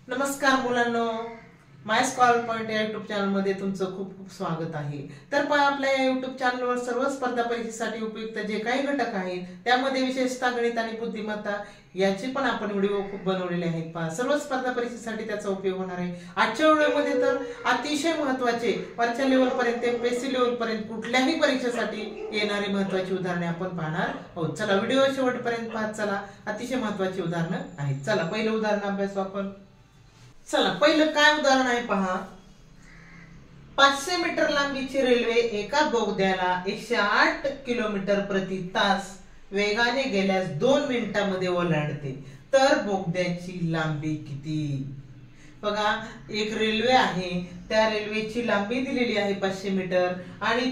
नमस्कार मुलांनो, माय scholar point या युट्यूब चॅनल मध्ये तुमचं खूप खूप स्वागत आहे। तर पहा, आपल्या या युट्यूब चॅनलवर सर्व स्पर्धा परीक्षेसाठी उपयुक्त जे काही घटक आहेत त्यामध्ये विशेषतः गणित आणि बुद्धिमत्ता याची पण आपण व्हिडिओ खूप बनवलेले आहेत। पहा, सर्व स्पर्धा परीक्षेसाठी त्याचा उपयोग होणार आहे। आजच्या व्हिडिओमध्ये तर अतिशय महत्त्वाचे वरच्या लेवल पर्यंत ते एमपीएससी लेवल पर्यंत कुठल्याही परीक्षेसाठी येणारी महत्त्वाची उदाहरणे आपण पाहणार आहोत। चला व्हिडिओ शेवटपर्यंत पाहत चला, अतिशय महत्त्वाची उदाहरणे आहेत। चला पहिलं उदाहरण अभ्यासू आपण। चला पहिलं काय उदाहरण आहे पहा। 500 मीटर लांबीची रेल्वे एका बोगद्याला 108 किलोमीटर प्रति तास वेगाने गेल्यास 2 मिनिटांमध्ये ओलांडते, तर बोगद्याची लांबी किती? बघा, एक रेल्वे आहे, त्या रेल्वेची लांबी दिलेली आहे 500 मीटर आणि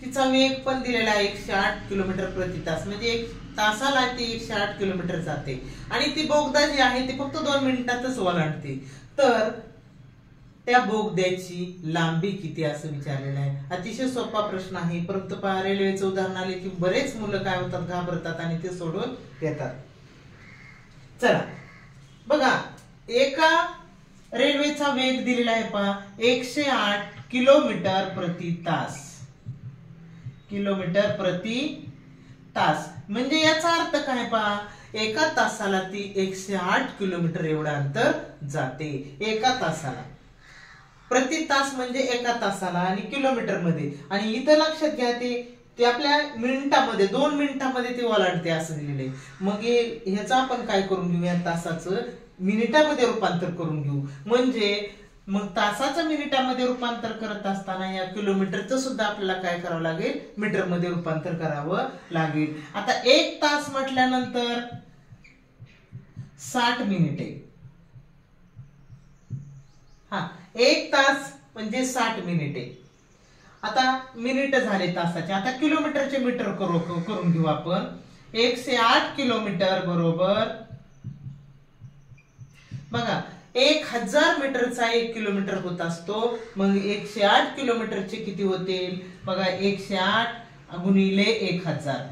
तिचा वेग पण दिलेला आहे 108 किलोमीटर प्रति तास, म्हणजे एक तासाला ती 108 किलोमीटर जाते आणि ती बोगदा जी आहे ती फक्त 2 मिनिटातच ओलांडते, तर त्या बोगद्याची लांबी किती असं विचारलेलं आहे। अतिशय सोपा प्रश्न आहे, परंतु रेल्वेचं उदाहरण आले की बरेच मुलं काय होतात, घाबरतात आणि ते सोडून देतात। चला बघा, एका रेल्वेचा वेग दिलेला आहे पहा 108 किलोमीटर प्रति तास, किलोमीटर प्रति तास, म्हणजे याचा अर्थ काय पहा, एका तासाला ती 108 किलोमीटर एवढं अंतर जाते एका तासाला। प्रति तास म्हणजे एका तासाला आणि किलोमीटर मध्ये, आणि इथं लक्षात घ्या ते आपल्या मिनिटामध्ये 2 मिनिटांमध्ये ती ओलांडते असं दिलेलं आहे। मग ह्याचं आपण काय करून घेऊ, या तासाचं मिनिटामध्ये रूपांतर करून घेऊ, म्हणजे मग तासाचं मिनिटामध्ये रूपांतर करत असताना या किलोमीटरचं सुद्धा आपल्याला काय करावं लागेल, मीटर मध्ये रूपांतर करावं लागेल। आता 1 तास म्हटल्यानंतर 60 मिनिटे, हा 1 तास म्हणजे 60 मिनिटे। आता मिनिट झाले तासाचे, आता किलोमीटरचे मीटर करून घेऊ आपण। 108 किलोमीटर बरोबर, बघा 1000 मीटरचा 1 किलोमीटर होत असतो, मग 108 किलोमीटरचे किती होतील बघा, 108 गुणिले 1000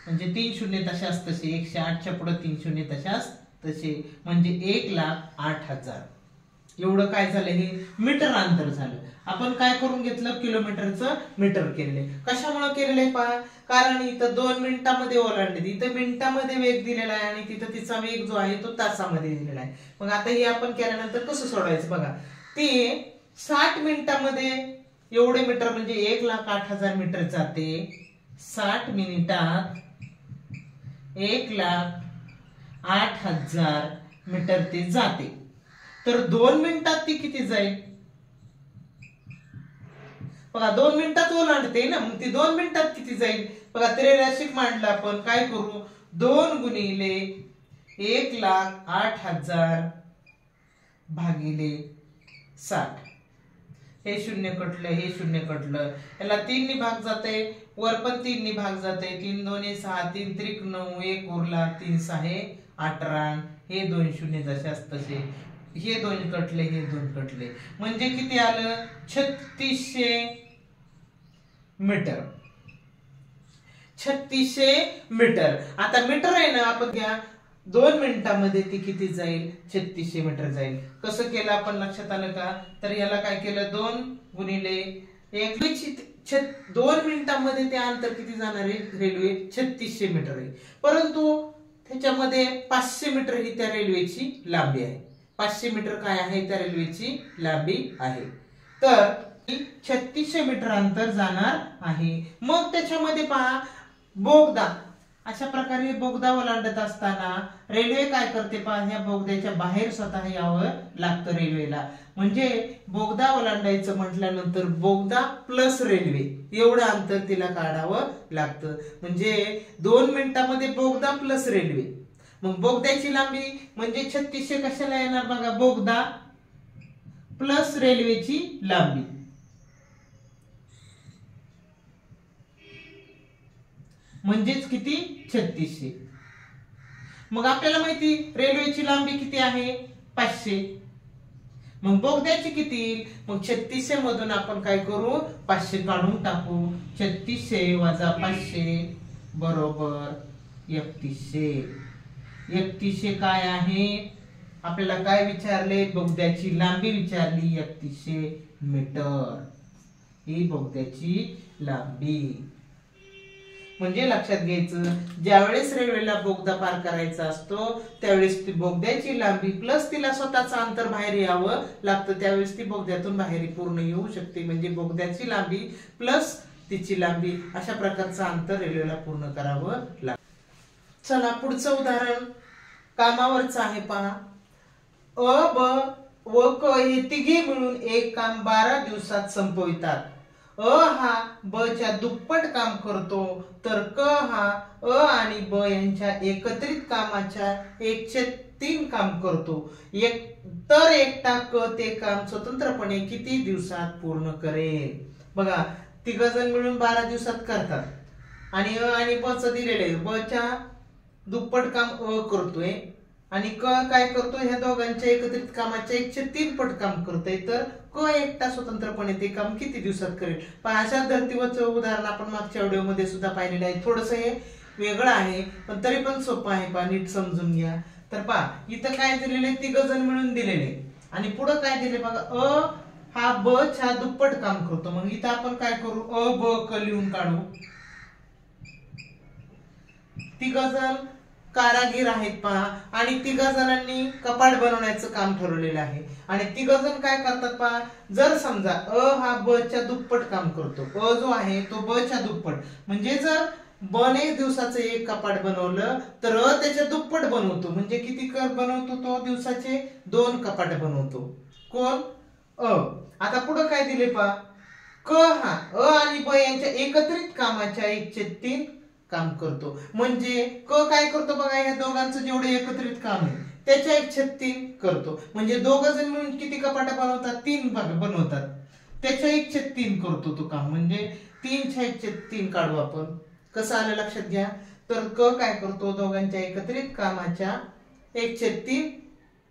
म्हणजे 3 शून्य तशाच तसे, 108च्या पुढे 3 शून्य तशाच तसे, म्हणजे 1,08,000 एवढं काय झालं, हे मीटर अंतर झालं। आपण काय करून घेतलं, किलोमीटरचं मीटर केले। कशामुळे केलेलं पहा, कारण इथं 2 मिनिटांमध्ये ओलांडते, इथं मिनिटांमध्ये वेग दिलेला आहे आणि तिथं तिचा वेग जो आहे तो तासामध्ये दिलेला आहे। मग आता हे आपण केल्यानंतर कसं सोडवायचं बघा, ते 60 मिनिटांमध्ये एवढे मीटर म्हणजे 1,08,000 मीटर जाते, 60 मिनिटात 1,08,000 मीटर ते जाते, तर 2 मिनिटात ती किती जाईल बघा, 2 मिनिटात ओलांडते ना, मग ती 2 मिनिटात किती जाईल बघा, त्रैराशिक मांडलं आपण, काय करू, 2 गुणिले 1,08,000 भागिले 60, हे शून्य कटलं, हे शून्य कटलं, याला 3 नी भाग जाते, वर पण 3 नी भाग जाते, 3 दोन्ही 6, 3 त्रिक 9, 1 उरला, 3 6 18, हे 2 शून्य जशाच तसे, हे 2 कटले, हे 2 कटले, म्हणजे किती आलं 3600 मीटर, 3600 मीटर। आता मीटर आहे ना, आपण घ्या 2 मिनिटांमध्ये ती किती जाईल, 3600 मीटर जाईल। कसं केलं आपण, लक्षात आलं का? तर याला काय केलं, 2 गुणिले 1, 2 मिनिटांमध्ये ते अंतर किती जाणार आहे, रेल्वे 3600 मीटर आहे, परंतु त्याच्यामध्ये 500 मीटर ही त्या रेल्वेची लांबी आहे। 500 मीटर काय आहे, त्या रेल्वेची लांबी आहे, तर 3600 मीटर अंतर जाणार आहे। मग त्याच्यामध्ये पहा, बोगदा अशा प्रकारे बोगदा ओलांडत असताना रेल्वे काय करते पहा, या बोगद्याच्या बाहेर स्वतः यावं लागतं रेल्वेला, म्हणजे बोगदा ओलांडायचं म्हटल्यानंतर बोगदा प्लस रेल्वे एवढं अंतर तिला काढावं लागतं, म्हणजे 2 मिनिटांमध्ये बोगदा प्लस रेल्वे, मग बोगद्याची लांबी म्हणजे 3600 कशाला येणार बघा, बोगदा प्लस रेल्वेची लांबी, म्हणजेच किती 3600। मग आपल्याला माहिती रेल्वेची लांबी किती आहे 500, मग बोगद्याची किती, मग 3600 मधून आपण काय करू, 500 काढून टाकू, 3600 वजा 500 बरोबर 3100, 3100 काय आहे, आपल्याला काय विचारले, बोगद्याची लांबी विचारली 3100 मीटर, ही बोगद्याची लांबी. म्हणजे लक्षात घ्यायचं, ज्यावेळेस रेल्वेला बोगदा पार करायचा असतो त्यावेळेस ती बोगद्याची लांबी प्लस तिला स्वतःचं अंतर बाहेर यावं लागतं, त्यावेळेस ती बोगद्यातून बाहेर पूर्ण येऊ शकते. म्हणजे बोगद्याची लांबी प्लस तिची लांबी अशा प्रकारचं अंतर रेल्वेला पूर्ण करावं लागतं. चला पुढचं उदाहरण कामावरच आहे पहा. अ, ब व क हे तिघे मिळून एक काम 12 दिवसात संपवितात. अ हा ब च्या दुप्पट काम करतो तर क हा अ आणि ब यांच्या एकत्रित कामाच्या 1/3 काम करतो. एकटा क ते काम स्वतंत्रपणे किती दिवसात पूर्ण करेल. बघा तिघ जण मिळून 12 दिवसात करतात आणि अ आणि ब च दिलेले, ब च्या दुप्पट काम अ करतोय आणि क काय करतो, ह्या दोघांच्या एकत्रित कामाच्या 1/3 पट काम करतोय, तर क एकटा स्वतंत्रपणे ते काम किती दिवसात करेल. पण अशा धर्तीवरचं उदाहरण आपण मागच्या व्हिडिओ मध्ये सुद्धा पाहिलेलं आहे. थोडस हे वेगळं आहे पण तरी पण सोपं आहे, पहा नीट समजून घ्या. तर पहा इथं काय दिलेले, तिघ जण मिळून दिलेले आणि पुढे काय दिले बघा, अ हा ब च्या दुप्पट काम करतो. मग इथं आपण काय करू, अ ब क लिहून काढू. तिघ जण कारागीर आहेत पहा आणि तिघ जणांनी कपाट बनवण्याचं काम ठरवलेलं आहे आणि तिघ जण काय करतात पहा, जर समजा अ हा ब च्या दुप्पट काम करतो, अ जो आहे तो ब च्या दुप्पट, म्हणजे जर ब ने दिवसाचं एक कपाट बनवलं तर अ त्याच्या दुप्पट बनवतो, म्हणजे किती बनवतो तो, दिवसाचे 2 कपाट बनवतो. कोण, अ. आता पुढे काय दिले पहा, क हा अ आणि ब यांच्या एकत्रित कामाच्या 1/3 काम करतो. म्हणजे क काय करतो बघा, या दोघांचं जेवढे एकत्रित काम आहे त्याच्या 1/3 करतो. म्हणजे दोघ जण मिळून किती कपाट बनवतात, 3 बनवतात, त्याच्या 1/3 करतो तो काम. म्हणजे 3च्या 1/3 काढू आपण. कसं आलं लक्षात घ्या. तर क काय करतो, दोघांच्या एकत्रित कामाच्या 1/3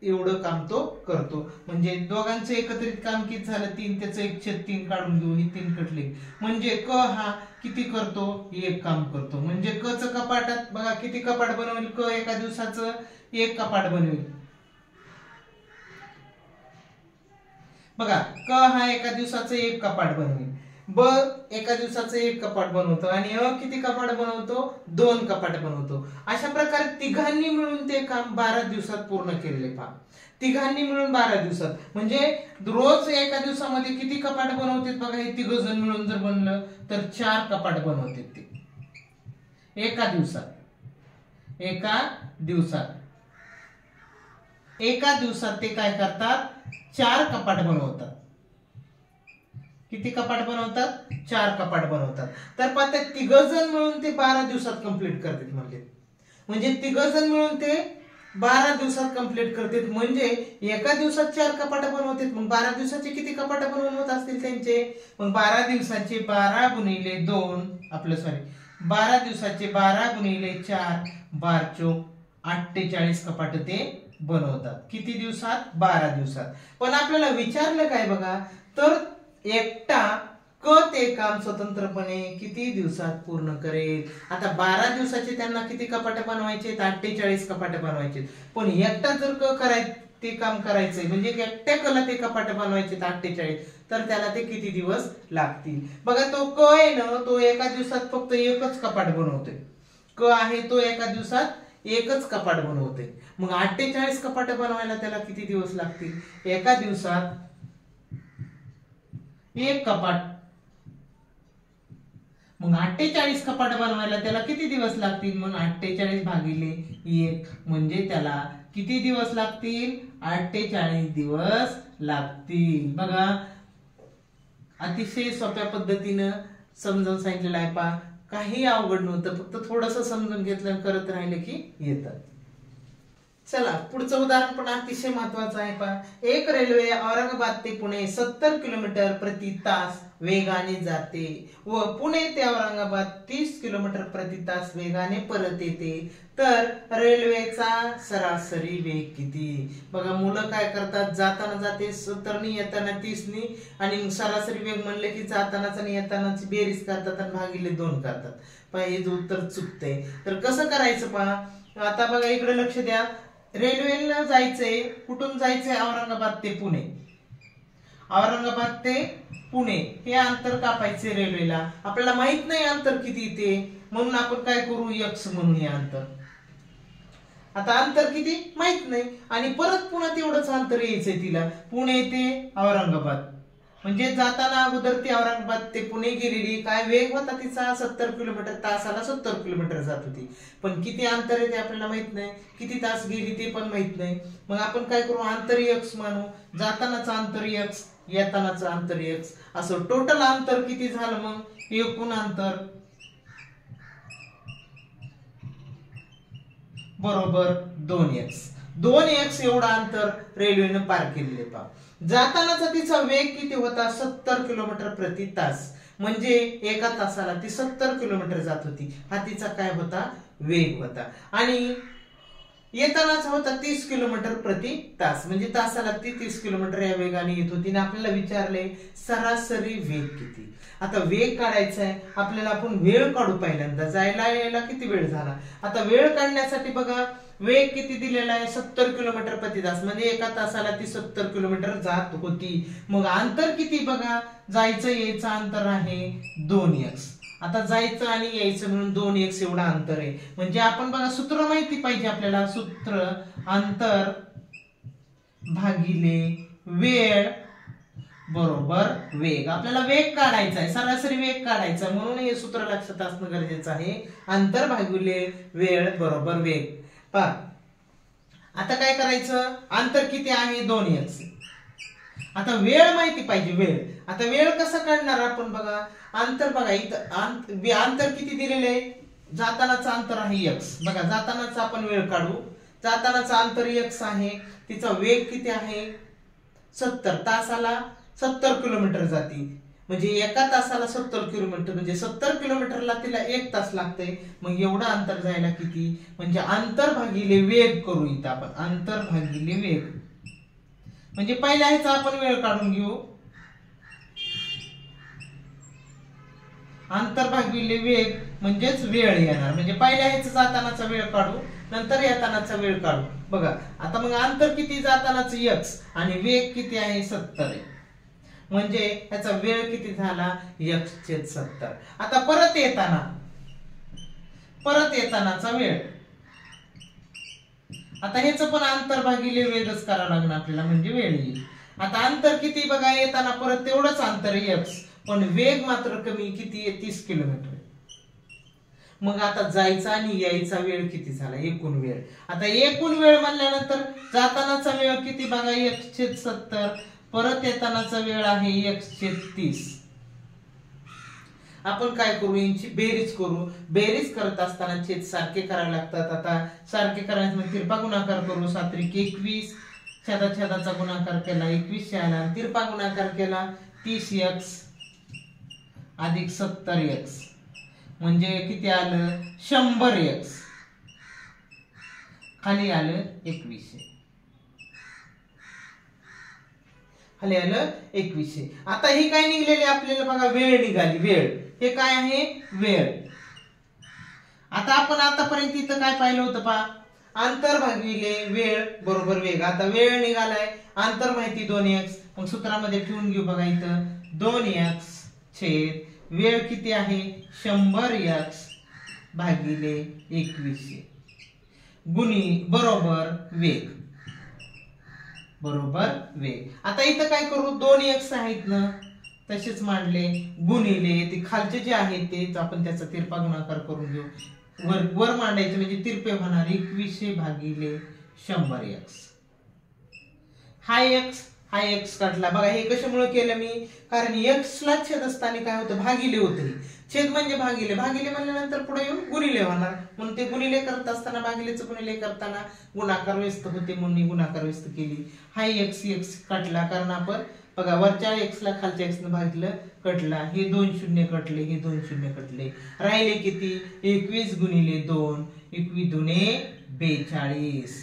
एवढं काम तो करतो. म्हणजे दोघांचं एकत्रित काम किती झालं, 3, त्याचं 1/3 काढून घेऊ, ही 3 कटले. म्हणजे क हा किती करतो, 1 काम करतो. म्हणजे क च कपाटात बघा किती कपाट बनवेल, क एका दिवसाचं 1 कपाट बनवेल. बघा क हा एका दिवसाचं 1 कपाट बनवेल, ब एका दिवसाचं 1 कपाट बनवतो आणि अ किती कपाट बनवतो, 2 कपाट बनवतो. अशा प्रकारे तिघांनी मिळून ते काम 12 दिवसात पूर्ण केलेले पहा. तिघांनी मिळून 12 दिवसात, म्हणजे रोज एका दिवसामध्ये किती कपाट बनवतात बघा, हे तिघ जण मिळून जर बनलं तर 4 कपाट बनवतात ते एका दिवसात. एका दिवसात ते काय करतात, 4 कपाट बनवतात. किती कपाट बनवतात, 4 कपाट बनवतात. तर पहा ते तिघ जण मिळून ते 12 दिवसात कंप्लीट करतात. म्हणजे तिघ जण मिळून ते 12 दिवसात कंप्लीट करतात. म्हणजे एका दिवसात 4 कपाट बनवतात. मग 12 दिवसाचे किती कपाट बनवत असतील त्यांचे, मग 12 दिवसाचे 12 गुणिले 2 आपलं सॉरी 12 दिवसाचे 12 गुणिले 4 12 चोक 48 कपाट ते बनवतात. किती दिवसात, 12 दिवसात. पण आपल्याला विचारलं काय बघा, तर एकटा क ते काम स्वतंत्रपणे किती दिवसात पूर्ण करेल. आता 12 दिवसाचे त्यांना किती कपाट बनवायचे, 48 कपाट बनवायचे. पण एकटा जर क ते काम करायचंय, म्हणजे एकट्या कला ते कपाट बनवायचे 48, तर त्याला ते किती दिवस लागतील. बघा तो क आहे ना, तो एका दिवसात फक्त 1च कपाट बनवतोय. क आहे तो एका दिवसात 1च कपाट बनवतोय. मग 48 कपाट बनवायला त्याला किती दिवस लागतील. एका दिवसात 1 कपाट, मग 48 कपाट बनवायला त्याला किती दिवस लागतील, मग 48 भागिले 1 म्हणजे त्याला किती दिवस लागतील, 48 दिवस लागतील. बघा अतिशय सोप्या पद्धतीनं समजावून सांगितलेलं आहे पहा. काही अवघड नव्हतं, फक्त थोडंसं समजून घेतलं करत राहिले की येतात. चला पुढचं उदाहरण पण अतिशय महत्वाचं आहे पहा. एक रेल्वे औरंगाबाद ते पुणे 70 किलोमीटर प्रति तास वेगाने जाते व पुणे ते औरंगाबाद 30 किलोमीटर प्रति तास वेगाने परत येते, तर रेल्वेचा सरासरी वेग किती. बघा मुलं काय करतात, जाताना जाते 70 नी, येताना 30 नी, आणि सरासरी वेग म्हणले की जातानाच आणि येतानाची बेरीज करतात आणि भागिले 2 करतात. पहा हे उत्तर चुकतंय. तर कसं करायचं पहा, आता बघा इकडे लक्ष द्या, रेल्वेला जायचंय, कुठून जायचंय? औरंगाबाद ते पुणे. औरंगाबाद ते पुणे हे अंतर कापायचे रेल्वेला. आपल्याला माहित नाही अंतर किती ते, म्हणून आपण काय करू? x म्हणून हे अंतर. आता अंतर किती माहित नाही आणि परत पुन्हा तेवढंच अंतर यायचंय तिला, पुणे ते औरंगाबाद. म्हणजे जाताना अगोदर ती औरंगाबाद ते पुणे गेलेली. काय वेग होता तिचा? 70 किलोमीटर तासाला 70 किलोमीटर जात होती. पण किती अंतर आहे ते आपल्याला माहित नाही, किती तास गेली ते पण माहित नाही. मग आपण काय करू? अंतर x मानू. जातानाचं अंतर x, येतानाचं अंतर x. असं टोटल अंतर किती झालं? मग एकूण अंतर बरोबर 2x. 2x एवढं अंतर रेल्वेनं पार केलेले. पहा जातानाचा तिचा वेग किती होता? 70 किलोमीटर प्रति तास. म्हणजे एका तासाला ती 70 किलोमीटर जात होती. हा तिचा काय होता? वेग होता. आणि येतानाचा होता 30 किलोमीटर प्रति तास. म्हणजे तासाला ती 30 किलोमीटर या वेगाने येत होती. आपल्याला विचारले सरासरी वेग किती. आता वेग काढायचा आहे आपल्याला, आपण वेळ काढू. पहिल्यांदा जायला यायला किती वेळ झाला. आता वेळ काढण्यासाठी बघा वेग किती दिलेला आहे? 70 किलोमीटर प्रति तास. म्हणजे एका तासाला ती 70 किलोमीटर जात होती. मग अंतर किती बघा? जायचं यायचं अंतर आहे 2x. आता जायचं आणि यायचं म्हणून 2x एवढा अंतर आहे. म्हणजे आपण बघा सूत्र माहिती पाहिजे आपल्याला. सूत्र अंतर भागिले वेळ बरोबर वेग. आपल्याला वेग काढायचा आहे, सरासरी वेग काढायचा, म्हणून हे सूत्र लक्षात असणं गरजेचं आहे. अंतर भागिले वेळ बरोबर वेग. पहा आता काय करायचं? अंतर किती आहे? 2x. आता वेळ माहिती पाहिजे, वेळ. आता वेळ कसा काढणार आपण? बघा अंतर बघा इथं अंतर किती दिलेले आहे? जातानाचं अंतर आहे x. बघा जातानाचा आपण वेळ काढू. जातानाचं अंतर x आहे. तिचा वेग किती आहे? 70. तासाला 70 किलोमीटर जाती. म्हणजे एका तासाला 70 किलोमीटर, म्हणजे 70 किलोमीटरला तिला 1 तास लागतंय. मग एवढं अंतर जायला किती? म्हणजे अंतर भागिले वेग करू इथं आपण. अंतर भागिले वेग म्हणजे पहिल्या ह्याचा आपण वेळ काढून घेऊ. अंतर भागिले वेग म्हणजेच वेळ येणार. म्हणजे पहिल्या ह्याचा जातानाचा वेळ काढू, नंतर येतानाचा वेळ काढू. बघा आता मग अंतर किती? जातानाचं x आणि वेग किती आहे? 70 आहे. म्हणजे ह्याचा वेळ किती झाला? x/70. आता परत येतानाचा वेळ. आता ह्याचं पण अंतर भागिले वेगच करावं लागणार आपल्याला, म्हणजे वेळ येईल. आता अंतर किती बघा? येताना परत तेवढंच अंतर x, पण वेग मात्र कमी. किती आहे? 30 किलोमीटर. मग आता जायचा आणि यायचा वेळ किती झाला? एकूण वेळ. आता एकूण वेळ म्हणल्यानंतर जातानाचा वेळ किती बघा? x/70. परत येतानाचा वेळ आहे x/30. आपण काय करू? यांची बेरीज करू. बेरीज करत असताना छेद सारखे करावे लागतात. आता सारखे करायचं तिरपा गुणाकार करू. 7 × 21. छेदाचा गुणाकार केला 21 आला. तिरपा गुणाकार केला 30x अधिक 70x. म्हणजे किती आलं? 100x. खाली आलं 2100. खाली आलं 2100. आता ही काय निघलेली आपल्याला बघा? वेळ निघाली. वेळ हे काय आहे? वेळ. आता आपण आतापर्यंत इथं काय पाहिलं होतं पहा? अंतर भागिले वेळ बरोबर वेग. आता वेळ निघालाय, अंतर माहिती 2x. मग सूत्रामध्ये ठेवून घेऊ बघा इथं 2x छेद वेळ किती आहे? 100x भागिले 2100 गुणी बरोबर वेग. बरोबर वेग. आता इथं काय करू? 2x आहेत ना, तसेच मांडले गुणिले ते खालचे जे आहेत ते आपण त्याचा तिरपा गुणाकार करून घेऊ. वर मांडायचे म्हणजे तिरपे होणार 2100 भागिले 100x. हा x काढला बघा. हे कशामुळे केलं मी? कारण x ला छेद असताना काय होतं? भागिले होते. छेद म्हणजे भागिले म्हणल्यानंतर पुढे येऊन गुणिले होणार, म्हणून ते गुणिले करत असताना भागिलेचं गुणिले करताना गुणाकार व्यस्त होते, म्हणून गुणाकार व्यस्त केली. हा x काढला कारण आपण बघा वरच्या x ला खालच्या x ने भागिलं, कटला. हे 2 शून्य कटले, हे 2 शून्य कटले. राहिले किती? 21 गुणिले 2. 21 दुने 42.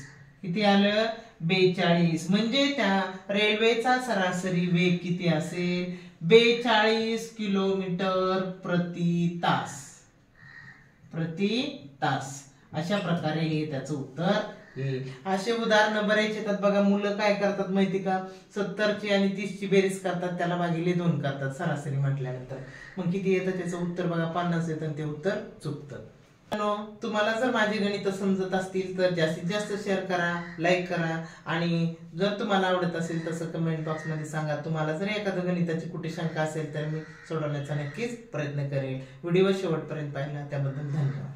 किती आलं? 42. म्हणजे त्या रेल्वेचा सरासरी वेग किती असेल? 42 किलोमीटर प्रति तास. अशा प्रकारे हे त्याचं उत्तर येईल. असे उदाहरण बरेच येतात बघा. मुलं काय करतात माहिती का, 70ची आणि 30ची बेरीज करतात, त्याला भागिले 2 करतात सरासरी म्हटल्यानंतर. मग किती येतं त्याचं उत्तर बघा, 50 येतं. ते उत्तर चुकतं. तुम्हाला जर माझे गणित समजत असतील तर जास्तीत जास्त शेअर करा, लाईक करा, आणि जर तुम्हाला आवडत असेल तसं कमेंट बॉक्स मध्ये सांगा. तुम्हाला जर एखादं गणिताची कुठे शंका असेल तर मी सोडवण्याचा नक्कीच प्रयत्न करेन. व्हिडिओ शेवटपर्यंत पाहिला त्याबद्दल धन्यवाद.